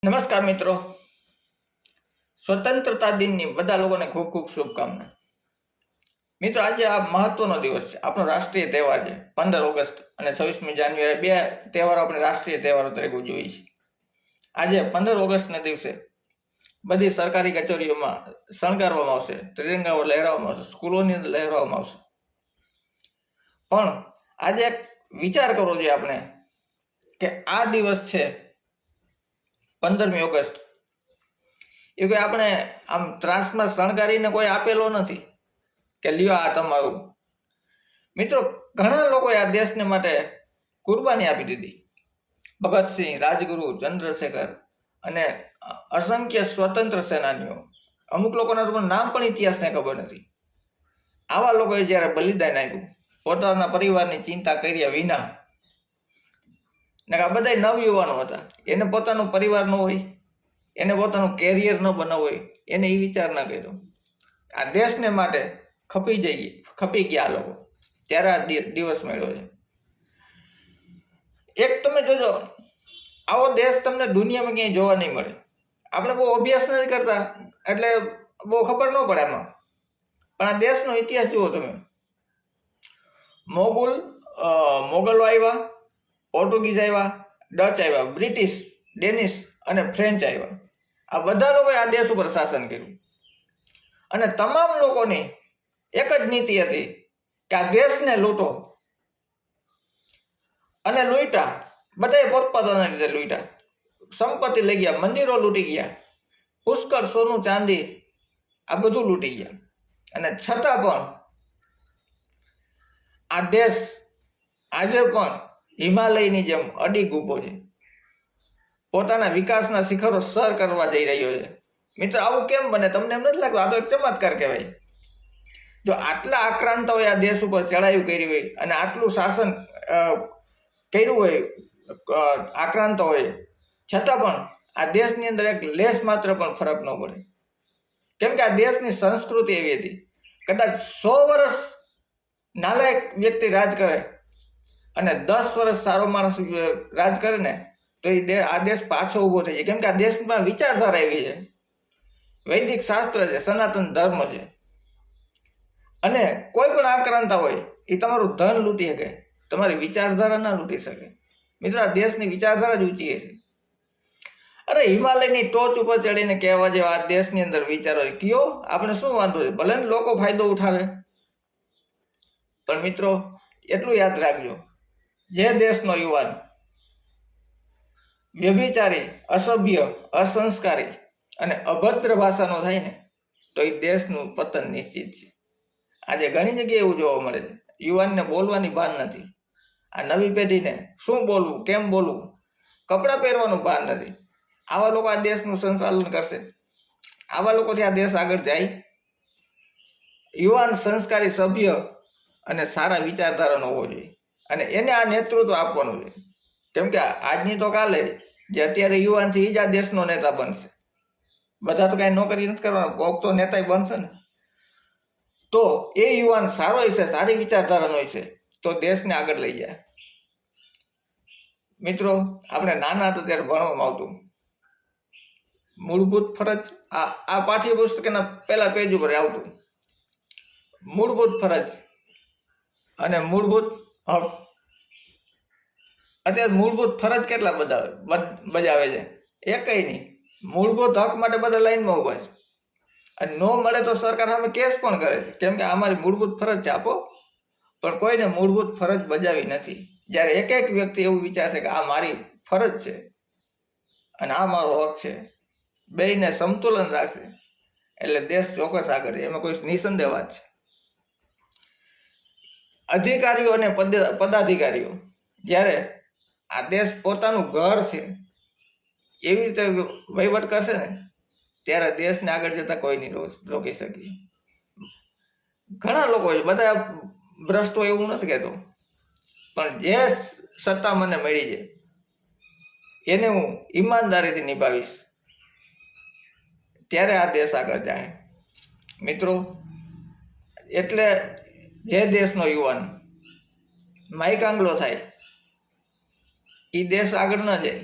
નમસ્કાર મિત્રો, સ્વતંત્રતા દિનની બધા લોકોને ખૂબ ખૂબ શુભકામના. મિત્રો, આજે આ મહત્વનો દિવસ છે, આપણો રાષ્ટ્રીય તહેવાર છે. 15 ઓગસ્ટ અને 26મી જાન્યુઆરી બે તહેવારો આપણે રાષ્ટ્રીય તહેવારો તરીકે ઉજવીએ છીએ. આજે 15 ઓગસ્ટના દિવસે બધી સરકારી કચેરીઓમાં શણગારવામાં આવશે, ત્રિરંગાઓ લહેરાવવામાં આવશે, સ્કૂલોની અંદર લહેરાવવામાં આવશે. પણ આજે એક વિચાર કરવો જોઈએ આપણે કે આ દિવસ છે 15મી ઓગસ્ટ, એ કોઈ આપણે આમ ત્રાસમાં શણગારીને કોઈ આપેલો નથી કે લ્યો આ તમારું. મિત્રો, ઘણા લોકોએ આ દેશને માટે કુરબાની આપી દીધી. ભગતસિંહ, રાજગુરુ, ચંદ્રશેખર અને અસંખ્ય સ્વતંત્ર સેનાનીઓ. અમુક લોકોના તો નામ પણ ઇતિહાસને ખબર નથી. આવા લોકોએ જ્યારે બલિદાન આપ્યું પોતાના પરિવારની ચિંતા કર્યા વિના, ને આ બધા નવયુવાનો હતા, એને પોતાનો પરિવાર ન હોય, એને પોતાનું કેરિયર ન બનાવવું હોય, એને એ વિચાર ન કર્યો. આ દેશને માટે ખપી ગયા આ લોકો, ત્યારે આ દિવસ મળ્યો છે. એક તમે જોજો, આવો દેશ તમને દુનિયામાં ક્યાંય જોવા નહીં મળે. આપણે બહુ અભ્યાસ નથી કરતા એટલે બહુ ખબર ન પડે એમાં, પણ આ દેશનો ઇતિહાસ જુઓ તમે. મોગલો આવ્યા, પોર્ટુગીઝ આવ્યા, ડચ આવ્યા, બ્રિટિશ, ડેનિશ અને ફ્રેન્ચ આવ્યા. આ બધા લોકોએ આ દેશ ઉપર શાસન કર્યું અને તમામ લોકોની એક જ નીતિ હતી કે આ દેશને લૂંટો. અને લૂંટા, બધાએ પોતપોતાના રીતે લૂંટા. સંપત્તિ લઈ ગયા, મંદિરો લૂંટી ગયા, પુષ્કળ સોનું ચાંદી આ બધું લૂંટી ગયા. અને છતાં પણ આ દેશ આજે પણ હિમાલયની જેમ અડીગ ઊભો છે, પોતાના વિકાસના શિખરો સર કરવા જઈ રહ્યો છે. મિત્ર, આવું કેમ બને? તમને એમ નથી લાગતું આ તો એક ચમત્કાર કહેવાય? જો આટલા આક્રાંતોએ આ દેશ ઉપર ચડાયું કરી હોય અને આટલું શાસન કર્યું હોય આક્રાંતોએ, છતાં પણ આ દેશની અંદર એક લેશ માત્ર પણ ફરક ન પડે. કેમ કે આ દેશની સંસ્કૃતિ એવી હતી, કદાચ 100 વર્ષ નાલાયક વ્યક્તિ રાજ કરે અને 10 વર્ષ સારો માણસ રાજ કરે ને તો આ દેશ પાછો ઊભો થઈ જાય. કેમ કે આ દેશમાં વિચારધારા એવી છે, વૈદિક શાસ્ત્ર છે, સનાતન ધર્મ છે. અને કોઈ પણ આક્રાંતા હોય એ તમારું ધન લૂંટી શકે, તમારી વિચારધારા ના લૂંટી શકે. મિત્રો, આ દેશની વિચારધારા જ ઊંચી છે. અરે, હિમાલયની ટોચ ઉપર ચડીને કહેવા જેવા આ દેશની અંદર વિચારો કયો, આપણે શું વાંધો છે? ભલે લોકો ફાયદો ઉઠાવે, પણ મિત્રો એટલું યાદ રાખજો, જે દેશનો યુવાન વ્યભિચારી, અસભ્ય, અસંસ્કારી અને અભદ્ર ભાષાનો થાય ને તો એ દેશનું પતન નિશ્ચિત છે. આજે ઘણી જગ્યાએ એવું જોવા મળે છે, યુવાનને બોલવાની ભાન નથી. આ નવી પેઢીને શું બોલવું, કેમ બોલવું, કપડાં પહેરવાનું ભાન નથી. આવા લોકો આ દેશનું સંચાલન કરશે? આવા લોકોથી આ દેશ આગળ જાય? યુવાન સંસ્કારી, સભ્ય અને સારા વિચારધારાનો હોવો જોઈએ અને એને આ નેતૃત્વ આપવાનું છે. કેમ કે આજની તો કાલે જે અત્યારે યુવાન છે એ જ આ દેશનો નેતા બનશે. બધા તો કાંઈ નોકરી નથી કરવાના, કોક તો નેતા બનશે ને. તો એ યુવાન સારો હશે, સારી વિચારધારાનો હશે તો દેશને આગળ લઈ જાય. મિત્રો, આપણે નાના હતા ત્યારે ભણવામાં આવતું મૂળભૂત ફરજ, આ પાઠ્યપુસ્તકના પહેલા પેજ ઉપર આવતું મૂળભૂત ફરજ અને મૂળભૂત હક. અત્યારે મૂળભૂત ફરજ કેટલા બજાવે છે? એકય નહીં. મૂળભૂત હક માટે બધા લાઈનમાં ઉભા છે અને ન મળે તો સરકાર સામે કેસ પણ કરે છે. કેમ કે અમારી મૂળભૂત ફરજ છે આપો, પણ કોઈને મૂળભૂત ફરજ બજાવી નથી. જ્યારે એક વ્યક્તિ એવું વિચારશે કે આ મારી ફરજ છે અને આ મારો હક છે, બેયને સમતુલન રાખશે એટલે દેશ ચોક્કસ આગળ છે, એમાં કોઈ નિસંદેહ વાત છે. અધિકારીઓ અને પદાધિકારીઓ જ્યારે આ દેશ પોતાનું ઘર છે એવી રીતે વહીવટ કરશે ને ત્યારે દેશને આગળ જતા કોઈ નહીં રોકી શકીએ. ઘણા લોકો છે, બધા ભ્રષ્ટો એવું નથી કહેતો, પણ જે સત્તા મને મળી છે એને હું ઈમાનદારીથી નિભાવીશ, ત્યારે આ દેશ આગળ જાય. મિત્રો, એટલે જે દેશનો યુવાન માઇકાંગલો થાય એ દેશ આગળ ન જાય.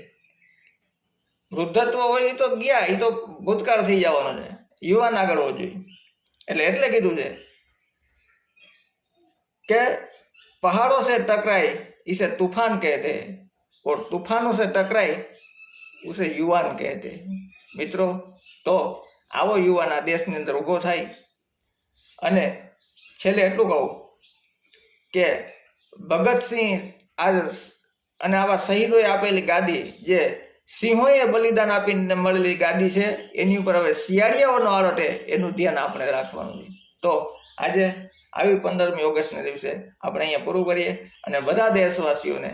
વૃદ્ધત્વ હોય એ તો ગયા, એ તો ભૂતકાળ થઈ જવાનો છે, યુવાન આગળ હોવો જોઈએ. એટલે કીધું છે કે પહાડો સે ટકરાય इसे तूफान कहते हैं और तूफानों से टकराए उसे युवान कहते हैं. મિત્રો તો આવો યુવાન આ દેશની અંદર ઊભો થાય. અને છેલ્લે એટલું કહું કે ભગતસિંહ અને આવા શહીદોએ આપેલી ગાદી, જે સિંહોએ બલિદાન આપીને મળેલી ગાદી છે, એની ઉપર હવે શિયાળિયાઓનો આરોટે એનું ધ્યાન આપણે રાખવાનું છે. તો આજે આવી 15મી ઓગસ્ટના દિવસે આપણે અહીંયા પૂરું કરીએ અને બધા દેશવાસીઓને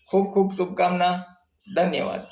ખૂબ ખૂબ શુભકામના. ધન્યવાદ.